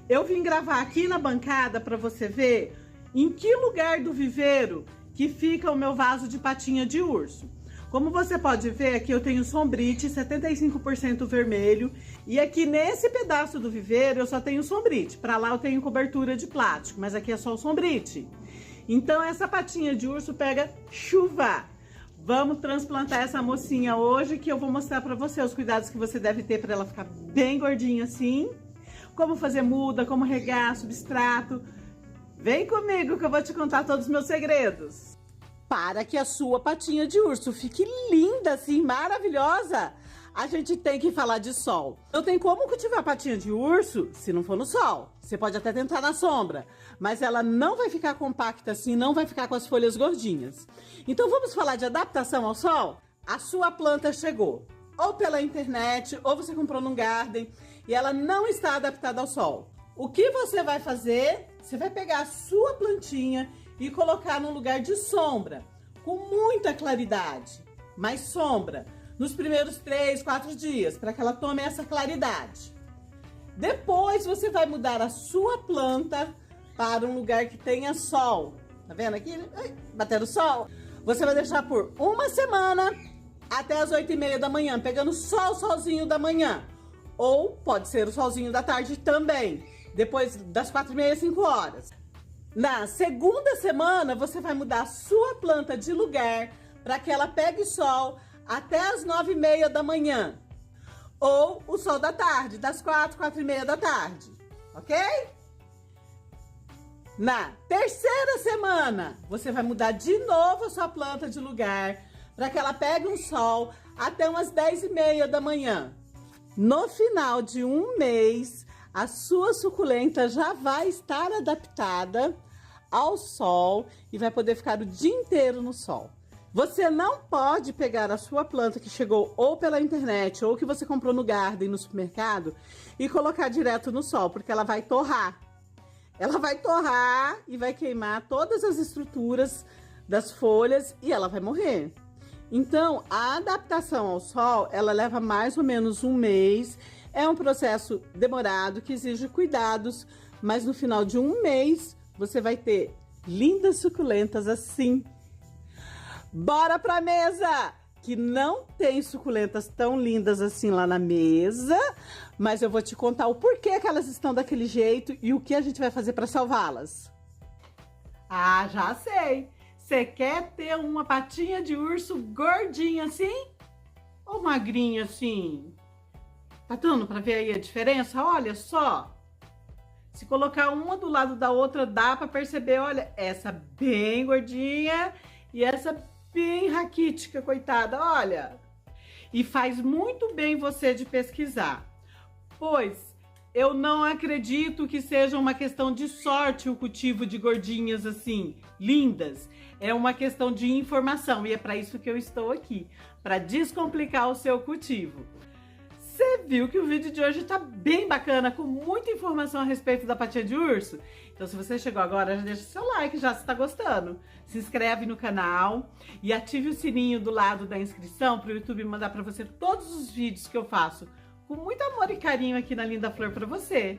Eu vim gravar aqui na bancada para você ver em que lugar do viveiro que fica o meu vaso de patinha de urso. Como você pode ver, aqui eu tenho sombrite 75% vermelho, e aqui nesse pedaço do viveiro eu só tenho sombrite. Para lá eu tenho cobertura de plástico, mas aqui é só o sombrite. Então essa patinha de urso pega chuva. Vamos transplantar essa mocinha hoje, que eu vou mostrar para você os cuidados que você deve ter para ela ficar bem gordinha assim. Como fazer muda, como regar, substrato. Vem comigo que eu vou te contar todos os meus segredos. Para que a sua patinha de urso fique linda assim, maravilhosa, a gente tem que falar de sol. Não tem como cultivar patinha de urso se não for no sol. Você pode até tentar na sombra, mas ela não vai ficar compacta assim, não vai ficar com as folhas gordinhas. Então vamos falar de adaptação ao sol? A sua planta chegou ou pela internet, ou você comprou num garden e ela não está adaptada ao sol. O que você vai fazer? Você vai pegar a sua plantinha e colocar num lugar de sombra, com muita claridade, mais sombra, nos primeiros 3, 4 dias, para que ela tome essa claridade. Depois você vai mudar a sua planta para um lugar que tenha sol. Tá vendo aqui? Batendo sol. Você vai deixar por uma semana até as 8h30 da manhã, pegando só o solzinho da manhã. Ou pode ser o solzinho da tarde também, depois das 4h30, 5 horas. Na segunda semana, você vai mudar a sua planta de lugar para que ela pegue sol até as 9h30 da manhã. Ou o sol da tarde, das 4, 4h30 da tarde, ok? Na terceira semana, você vai mudar de novo a sua planta de lugar para que ela pegue um sol até umas 10h30 da manhã. No final de um mês, a sua suculenta já vai estar adaptada ao sol e vai poder ficar o dia inteiro no sol. Você não pode pegar a sua planta que chegou ou pela internet ou que você comprou no garden, no supermercado, e colocar direto no sol, porque ela vai torrar. Ela vai torrar e vai queimar todas as estruturas das folhas e ela vai morrer. Então, a adaptação ao sol, ela leva mais ou menos um mês. É um processo demorado, que exige cuidados, mas no final de um mês, você vai ter lindas suculentas assim. Bora pra mesa! Que não tem suculentas tão lindas assim lá na mesa, mas eu vou te contar o porquê que elas estão daquele jeito e o que a gente vai fazer para salvá-las. Ah, já sei! Você quer ter uma patinha de urso gordinha assim? Ou magrinha assim? Tá dando pra ver aí a diferença? Olha só! Se colocar uma do lado da outra, dá pra perceber, olha, essa bem gordinha e essa bem raquítica, coitada, olha. E faz muito bem você de pesquisar, pois eu não acredito que seja uma questão de sorte o cultivo de gordinhas assim, lindas. É uma questão de informação e é para isso que eu estou aqui, para descomplicar o seu cultivo. Você viu que o vídeo de hoje tá bem bacana, com muita informação a respeito da patinha de urso? Então se você chegou agora, já deixa seu like já se tá gostando. Se inscreve no canal e ative o sininho do lado da inscrição para o YouTube mandar para você todos os vídeos que eu faço com muito amor e carinho aqui na Linda Flor para você.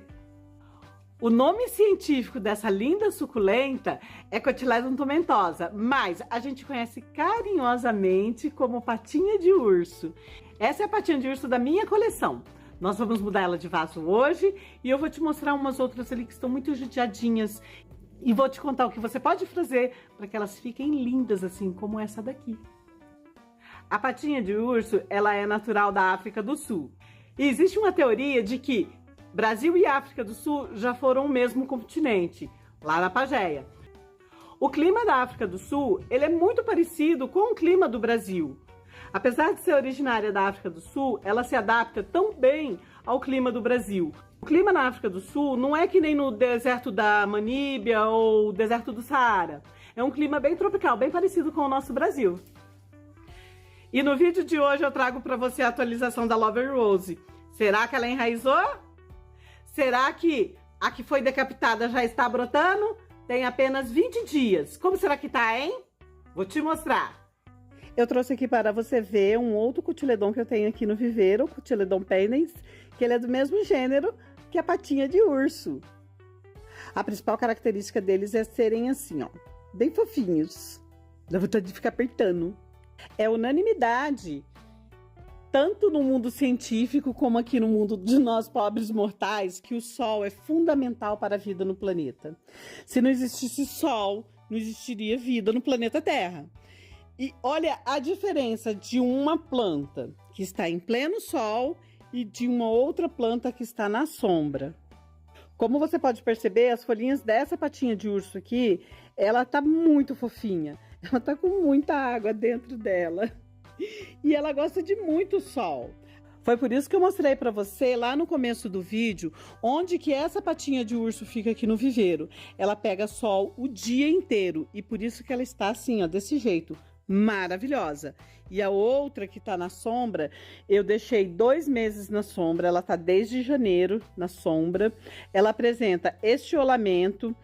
O nome científico dessa linda suculenta é Cotyledon tomentosa, mas a gente conhece carinhosamente como patinha de urso. Essa é a patinha de urso da minha coleção. Nós vamos mudar ela de vaso hoje e eu vou te mostrar umas outras ali que estão muito judiadinhas. E vou te contar o que você pode fazer para que elas fiquem lindas assim como essa daqui. A patinha de urso, ela é natural da África do Sul. E existe uma teoria de que Brasil e África do Sul já foram o mesmo continente, lá na Pangeia. O clima da África do Sul, ele é muito parecido com o clima do Brasil. Apesar de ser originária da África do Sul, ela se adapta tão bem ao clima do Brasil. O clima na África do Sul não é que nem no deserto da Namíbia ou deserto do Saara. É um clima bem tropical, bem parecido com o nosso Brasil. E no vídeo de hoje eu trago para você a atualização da Lover Rose. Será que ela enraizou? Será que a que foi decapitada já está brotando? Tem apenas 20 dias. Como será que tá, hein? Vou te mostrar. Eu trouxe aqui para você ver um outro cotyledon que eu tenho aqui no viveiro, o Cotyledon pendens, que ele é do mesmo gênero que a patinha de urso. A principal característica deles é serem assim, ó, bem fofinhos. Dá vontade de ficar apertando. É unanimidade, tanto no mundo científico como aqui no mundo de nós pobres mortais, que o Sol é fundamental para a vida no planeta. Se não existisse Sol, não existiria vida no planeta Terra. E olha a diferença de uma planta que está em pleno sol e de uma outra planta que está na sombra. Como você pode perceber, as folhinhas dessa patinha de urso aqui, ela tá muito fofinha. Ela tá com muita água dentro dela. E ela gosta de muito sol. Foi por isso que eu mostrei para você lá no começo do vídeo, onde que essa patinha de urso fica aqui no viveiro. Ela pega sol o dia inteiro e por isso que ela está assim, ó, desse jeito. Maravilhosa. E a outra que tá na sombra, eu deixei 2 meses na sombra, ela tá desde janeiro na sombra. Ela apresenta estiolamento,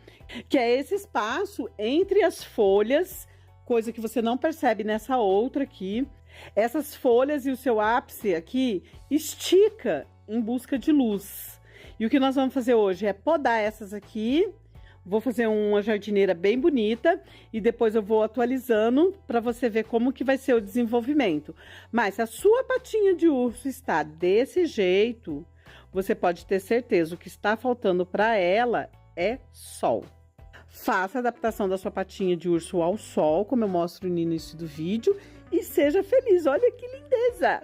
que é esse espaço entre as folhas, coisa que você não percebe nessa outra aqui. Essas folhas e o seu ápice aqui estica em busca de luz. E o que nós vamos fazer hoje é podar essas aqui. Vou fazer uma jardineira bem bonita e depois eu vou atualizando para você ver como que vai ser o desenvolvimento. Mas se a sua patinha de urso está desse jeito, você pode ter certeza o que está faltando para ela é sol. Faça a adaptação da sua patinha de urso ao sol, como eu mostro no início do vídeo, e seja feliz. Olha que lindeza!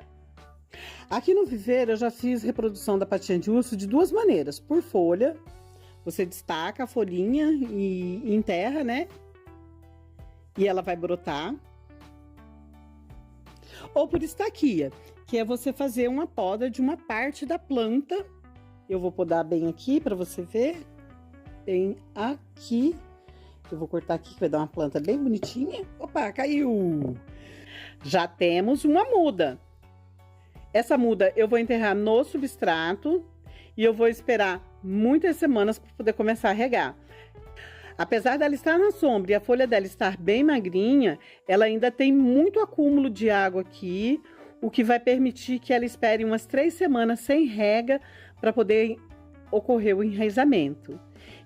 Aqui no viveiro eu já fiz reprodução da patinha de urso de 2 maneiras, por folha. Você destaca a folhinha e enterra, né? E ela vai brotar. Ou por estaquia, que é você fazer uma poda de uma parte da planta. Eu vou podar bem aqui para você ver. Bem aqui. Eu vou cortar aqui que vai dar uma planta bem bonitinha. Opa, caiu! Já temos uma muda. Essa muda eu vou enterrar no substrato e eu vou esperar muitas semanas para poder começar a regar. Apesar dela estar na sombra e a folha dela estar bem magrinha, ela ainda tem muito acúmulo de água aqui, o que vai permitir que ela espere umas 3 semanas sem rega para poder ocorrer o enraizamento.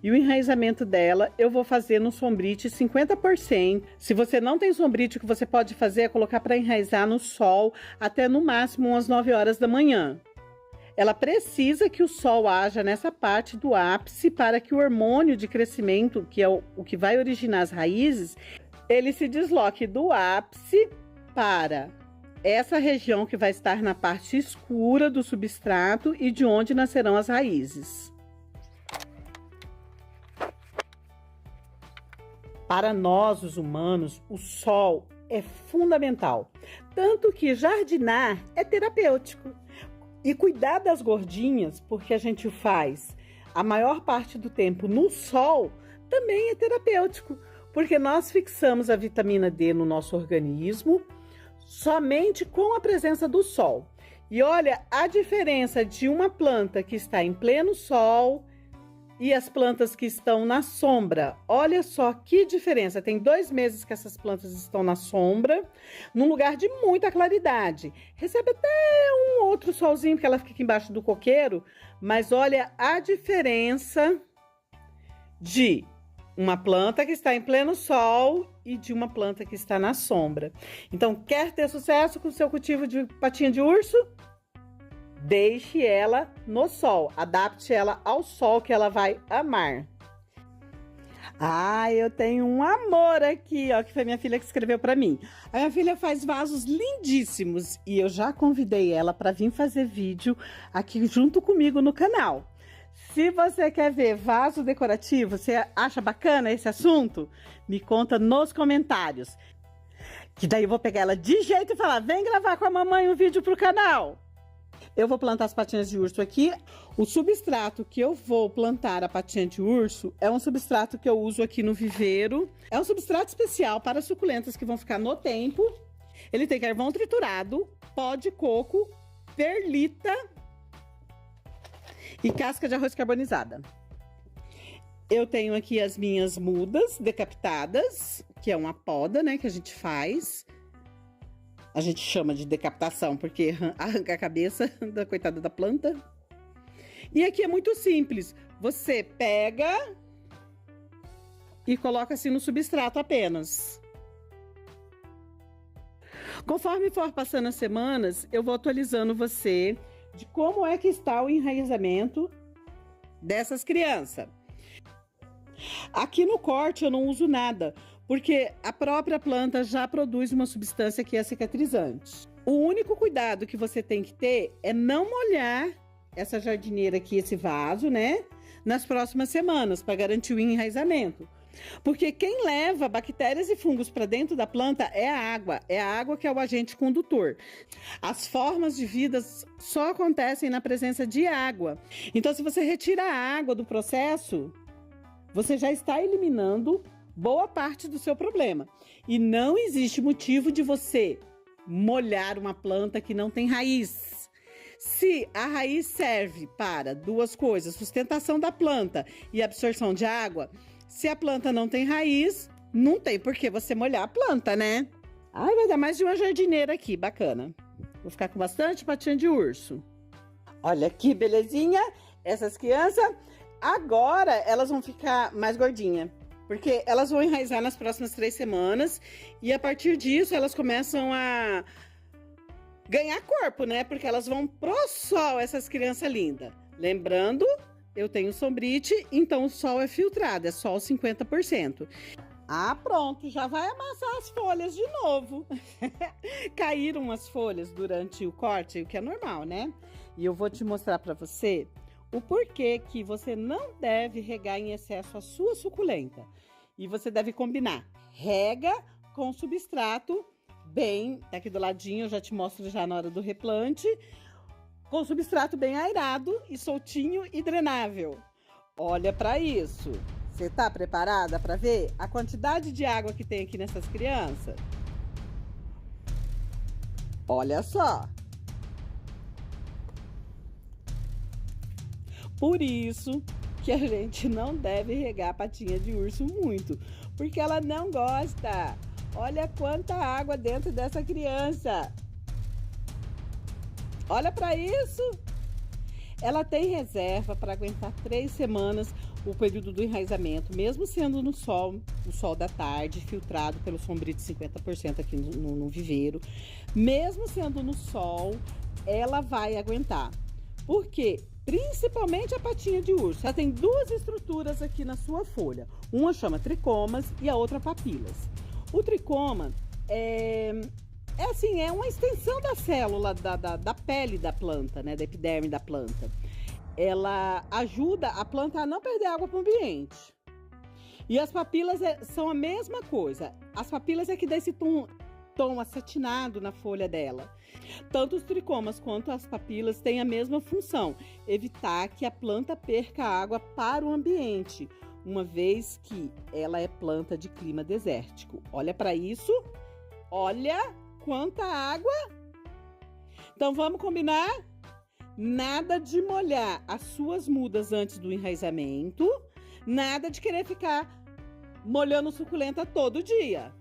E o enraizamento dela eu vou fazer no sombrite 50%. Se você não tem sombrite, o que você pode fazer é colocar para enraizar no sol até no máximo umas 9 horas da manhã. Ela precisa que o sol haja nessa parte do ápice para que o hormônio de crescimento, que é o que vai originar as raízes, ele se desloque do ápice para essa região que vai estar na parte escura do substrato e de onde nascerão as raízes. Para nós, os humanos, o sol é fundamental, tanto que jardinar é terapêutico. E cuidar das gordinhas, porque a gente faz a maior parte do tempo no sol, também é terapêutico, porque nós fixamos a vitamina D no nosso organismo somente com a presença do sol. E olha a diferença de uma planta que está em pleno sol e as plantas que estão na sombra. Olha só que diferença. Tem 2 meses que essas plantas estão na sombra, num lugar de muita claridade. Recebe até um outro solzinho, porque ela fica aqui embaixo do coqueiro. Mas olha a diferença de uma planta que está em pleno sol e de uma planta que está na sombra. Então, quer ter sucesso com o seu cultivo de patinha de urso? Deixe ela no sol, adapte ela ao sol que ela vai amar. Ah, eu tenho um amor aqui, ó, que foi minha filha que escreveu para mim. A minha filha faz vasos lindíssimos e eu já convidei ela para vir fazer vídeo aqui junto comigo no canal. Se você quer ver vaso decorativo, você acha bacana esse assunto? Me conta nos comentários. Que daí eu vou pegar ela de jeito e falar, vem gravar com a mamãe um vídeo pro canal. Eu vou plantar as patinhas de urso aqui. O substrato que eu vou plantar a patinha de urso é um substrato que eu uso aqui no viveiro. É um substrato especial para suculentas que vão ficar no tempo. Ele tem carvão triturado, pó de coco, perlita e casca de arroz carbonizada. Eu tenho aqui as minhas mudas decapitadas, que é uma poda, né, que a gente faz. A gente chama de decapitação, porque arranca a cabeça da coitada da planta. E aqui é muito simples. Você pega e coloca assim no substrato apenas. Conforme for passando as semanas, eu vou atualizando você de como é que está o enraizamento dessas crianças. Aqui no corte eu não uso nada, porque a própria planta já produz uma substância que é cicatrizante. O único cuidado que você tem que ter é não molhar essa jardineira aqui, esse vaso, né? Nas próximas semanas, para garantir o enraizamento. Porque quem leva bactérias e fungos para dentro da planta é a água que é o agente condutor. As formas de vida só acontecem na presença de água. Então, se você retira a água do processo, você já está eliminando boa parte do seu problema. E não existe motivo de você molhar uma planta que não tem raiz. Se a raiz serve para duas coisas, sustentação da planta e absorção de água, se a planta não tem raiz, não tem por que você molhar a planta, né? Ai, vai dar mais de uma jardineira aqui, bacana. Vou ficar com bastante patinha de urso. Olha que belezinha, essas crianças, agora elas vão ficar mais gordinhas. Porque elas vão enraizar nas próximas 3 semanas e a partir disso elas começam a ganhar corpo, né? Porque elas vão pro sol, essas crianças lindas. Lembrando, eu tenho sombrite, então o sol é filtrado, é sol 50%. Ah, pronto, já vai amassar as folhas de novo. Caíram as folhas durante o corte, o que é normal, né? E eu vou te mostrar para você o porquê que você não deve regar em excesso a sua suculenta. E você deve combinar rega com substrato bem, aqui do ladinho, eu já te mostro já na hora do replante, com substrato bem aerado e soltinho e drenável. Olha para isso. Você tá preparada para ver a quantidade de água que tem aqui nessas crianças? Olha só. Por isso que a gente não deve regar a patinha de urso muito, porque ela não gosta. Olha quanta água dentro dessa criança. Olha para isso. Ela tem reserva para aguentar 3 semanas o período do enraizamento, mesmo sendo no sol, o sol da tarde, filtrado pelo sombrite 50% aqui no viveiro. Mesmo sendo no sol, ela vai aguentar. Por quê? Principalmente a patinha de urso. Ela tem 2 estruturas aqui na sua folha. Uma chama tricomas e a outra papilas. O tricoma é uma extensão da célula da pele da planta, né? Da epiderme da planta. Ela ajuda a planta a não perder água para o ambiente. E as papilas são a mesma coisa. As papilas é que dá esse tom acetinado na folha dela. Tanto os tricomas quanto as papilas têm a mesma função, evitar que a planta perca água para o ambiente, uma vez que ela é planta de clima desértico. Olha para isso, olha quanta água. Então vamos combinar? Nada de molhar as suas mudas antes do enraizamento, nada de querer ficar molhando suculenta todo dia.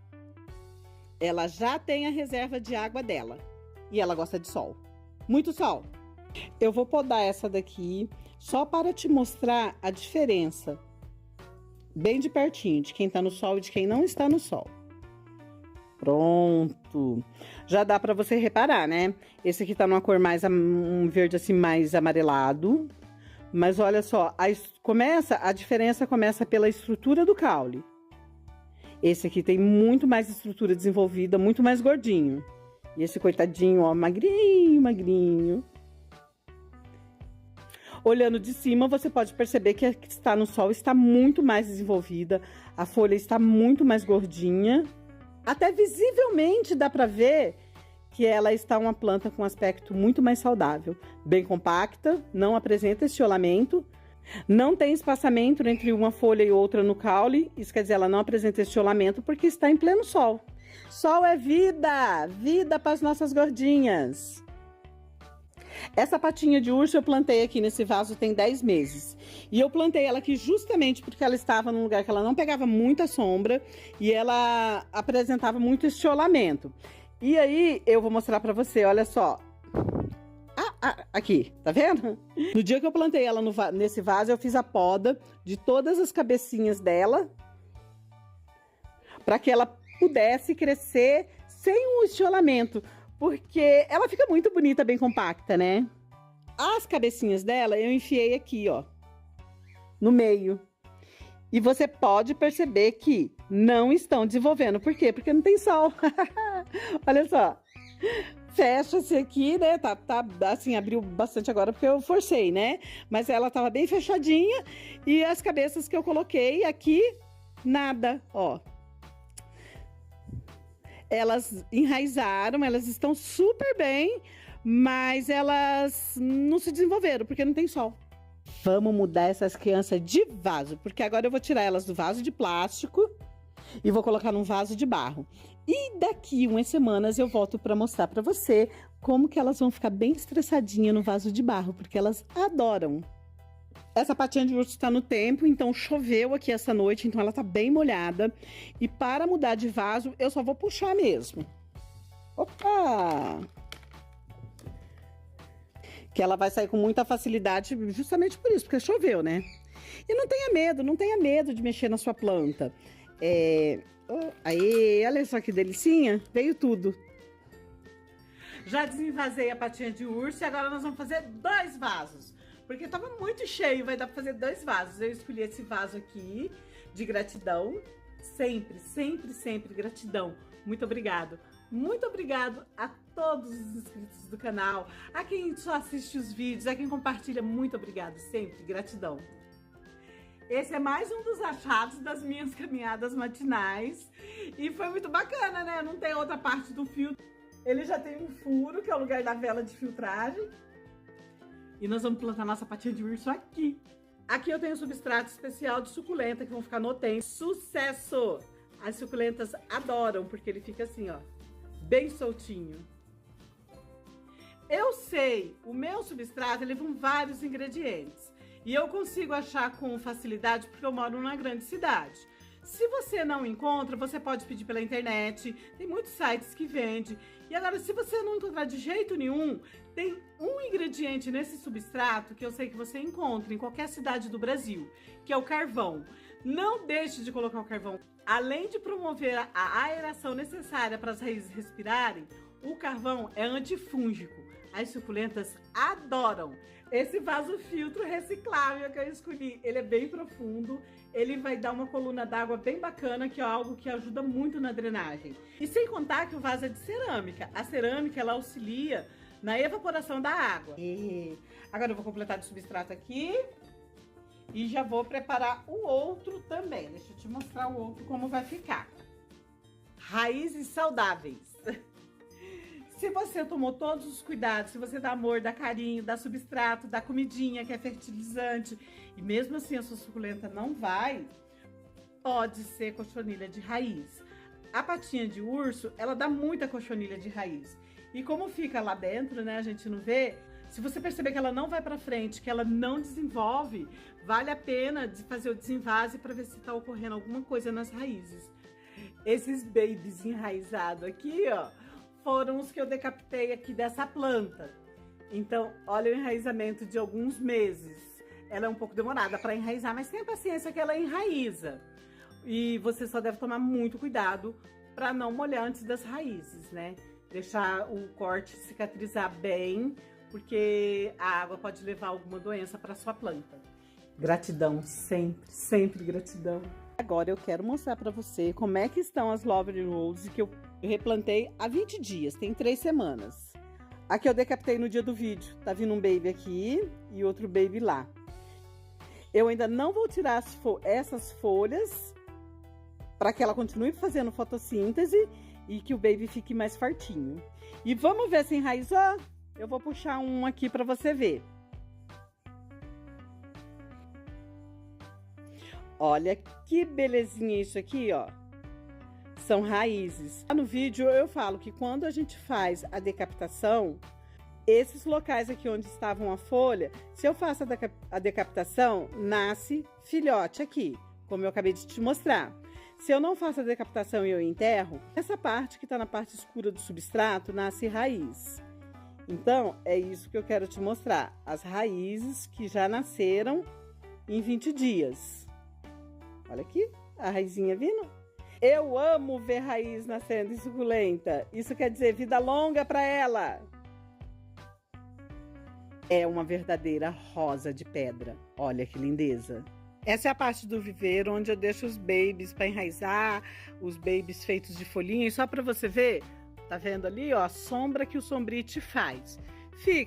Ela já tem a reserva de água dela e ela gosta de sol, muito sol. Eu vou podar essa daqui só para te mostrar a diferença, bem de pertinho, de quem tá no sol e de quem não está no sol. Pronto, já dá para você reparar, né? Esse aqui tá numa cor mais, um verde assim mais amarelado, mas olha só, a diferença começa pela estrutura do caule. Esse aqui tem muito mais estrutura desenvolvida, muito mais gordinho. E esse coitadinho, ó, magrinho, magrinho. Olhando de cima, você pode perceber que a que está no sol está muito mais desenvolvida. A folha está muito mais gordinha. Até visivelmente dá para ver que ela está uma planta com aspecto muito mais saudável. Bem compacta, não apresenta estiolamento. Não tem espaçamento entre uma folha e outra no caule, isso quer dizer, ela não apresenta estiolamento porque está em pleno sol. Sol é vida, vida para as nossas gordinhas. Essa patinha de urso eu plantei aqui nesse vaso tem 10 meses. E eu plantei ela aqui justamente porque ela estava num lugar que ela não pegava muita sombra e ela apresentava muito estiolamento. E aí eu vou mostrar para você, olha só. Aqui, tá vendo? No dia que eu plantei ela nesse vaso, eu fiz a poda de todas as cabecinhas dela para que ela pudesse crescer sem o estiolamento, porque ela fica muito bonita, bem compacta, né? As cabecinhas dela eu enfiei aqui, ó, no meio. E você pode perceber que não estão desenvolvendo. Por quê? Porque não tem sol. Olha só. Fecha-se aqui, né? Tá, assim, abriu bastante agora porque eu forcei, né? Mas ela tava bem fechadinha. E as cabeças que eu coloquei aqui, nada, ó. Elas enraizaram, elas estão super bem, mas elas não se desenvolveram porque não tem sol. Vamos mudar essas crianças de vaso, porque agora eu vou tirar elas do vaso de plástico e vou colocar num vaso de barro. E daqui umas semanas eu volto para mostrar para você como que elas vão ficar bem estressadinhas no vaso de barro, porque elas adoram. Essa patinha de urso está no tempo, então choveu aqui essa noite, então ela tá bem molhada. E para mudar de vaso, eu só vou puxar mesmo. Opa! Que ela vai sair com muita facilidade, justamente por isso, porque choveu, né? E não tenha medo de mexer na sua planta. Aí, olha só que delicinha, veio tudo. Já desenvasei a patinha de urso e agora nós vamos fazer 2 vasos. Porque tava muito cheio, vai dar pra fazer 2 vasos. Eu escolhi esse vaso aqui, de gratidão. Sempre, sempre, sempre gratidão. Muito obrigado. Muito obrigado a todos os inscritos do canal, a quem só assiste os vídeos, a quem compartilha. Muito obrigado, sempre, gratidão. Esse é mais um dos achados das minhas caminhadas matinais. E foi muito bacana, né? Não tem outra parte do filtro. Ele já tem um furo, que é o lugar da vela de filtragem. E nós vamos plantar nossa patinha de urso aqui. Aqui eu tenho um substrato especial de suculenta que vão ficar no tem. Sucesso! As suculentas adoram, porque ele fica assim, ó, bem soltinho. Eu sei, o meu substrato, ele com vários ingredientes. E eu consigo achar com facilidade porque eu moro numa grande cidade. Se você não encontra, você pode pedir pela internet. Tem muitos sites que vendem. E agora, se você não encontrar de jeito nenhum, tem um ingrediente nesse substrato que eu sei que você encontra em qualquer cidade do Brasil, que é o carvão. Não deixe de colocar o carvão. Além de promover a aeração necessária para as raízes respirarem, o carvão é antifúngico. As suculentas adoram. Esse vaso filtro reciclável que eu escolhi, ele é bem profundo, ele vai dar uma coluna d'água bem bacana, que é algo que ajuda muito na drenagem. E sem contar que o vaso é de cerâmica. A cerâmica, ela auxilia na evaporação da água. Agora eu vou completar de substrato aqui e já vou preparar o outro também. Deixa eu te mostrar o outro como vai ficar. Raízes saudáveis. Se você tomou todos os cuidados, se você dá amor, dá carinho, dá substrato, dá comidinha, que é fertilizante, e mesmo assim a sua suculenta não vai, pode ser cochonilha de raiz. A patinha de urso, ela dá muita cochonilha de raiz. E como fica lá dentro, né, a gente não vê, se você perceber que ela não vai pra frente, que ela não desenvolve, vale a pena de fazer o desenvase para ver se tá ocorrendo alguma coisa nas raízes. Esses babies enraizados aqui, ó, foram os que eu decapitei aqui dessa planta. Então, olha o enraizamento de alguns meses. Ela é um pouco demorada para enraizar, mas tenha paciência que ela enraiza. E você só deve tomar muito cuidado para não molhar antes das raízes, né? Deixar o corte cicatrizar bem, porque a água pode levar alguma doença para sua planta. Gratidão, sempre, sempre gratidão. Agora eu quero mostrar para você como é que estão as Lovely Roses que eu replantei há 20 dias, tem 3 semanas. Aqui eu decapitei no dia do vídeo, tá vindo um baby aqui e outro baby lá. Eu ainda não vou tirar essas folhas para que ela continue fazendo fotossíntese e que o baby fique mais fartinho. E vamos ver se enraizou? Eu vou puxar um aqui para você ver. Olha que belezinha isso aqui, ó. São raízes. No vídeo eu falo que quando a gente faz a decapitação, esses locais aqui onde estavam a folha, se eu faço a decapitação, nasce filhote aqui, como eu acabei de te mostrar. Se eu não faço a decapitação e eu enterro, essa parte que tá na parte escura do substrato, nasce raiz. Então, é isso que eu quero te mostrar. As raízes que já nasceram em 20 dias. Olha aqui, a raizinha vindo. Eu amo ver raiz nascendo e suculenta. Isso quer dizer vida longa para ela. É uma verdadeira rosa de pedra. Olha que lindeza. Essa é a parte do viveiro onde eu deixo os babies para enraizar, os babies feitos de folhinha. E só para você ver, tá vendo ali, ó, a sombra que o sombrite faz.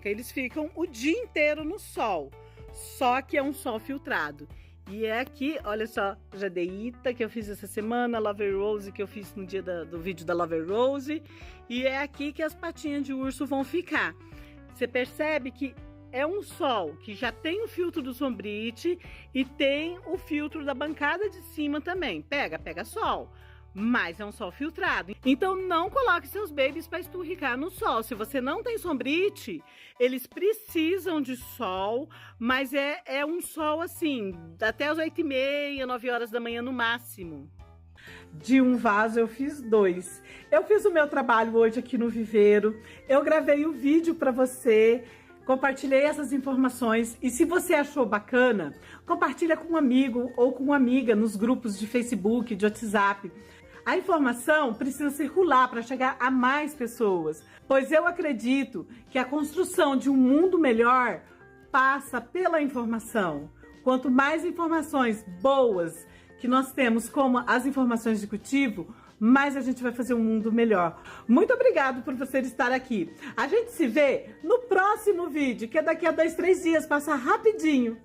Eles ficam o dia inteiro no sol, só que é um sol filtrado. E é aqui, olha só, jadeíta que eu fiz essa semana, Love Rose que eu fiz no dia do vídeo da Love Rose. E é aqui que as patinhas de urso vão ficar. Você percebe que é um sol que já tem o filtro do sombrite e tem o filtro da bancada de cima também. Pega sol. Mas é um sol filtrado. Então não coloque seus babies para esturricar no sol. Se você não tem sombrite, eles precisam de sol, mas é um sol assim, até as 8h30, 9 horas da manhã no máximo. De um vaso eu fiz 2. Eu fiz o meu trabalho hoje aqui no viveiro. Eu gravei o vídeo para você. Compartilhei essas informações e se você achou bacana, compartilha com um amigo ou com uma amiga nos grupos de Facebook, de WhatsApp. A informação precisa circular para chegar a mais pessoas, pois eu acredito que a construção de um mundo melhor passa pela informação. Quanto mais informações boas que nós temos, como as informações de cultivo, mais a gente vai fazer um mundo melhor. Muito obrigado por você estar aqui. A gente se vê no próximo vídeo, que é daqui a 2, 3 dias, passa rapidinho.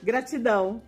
Gratidão.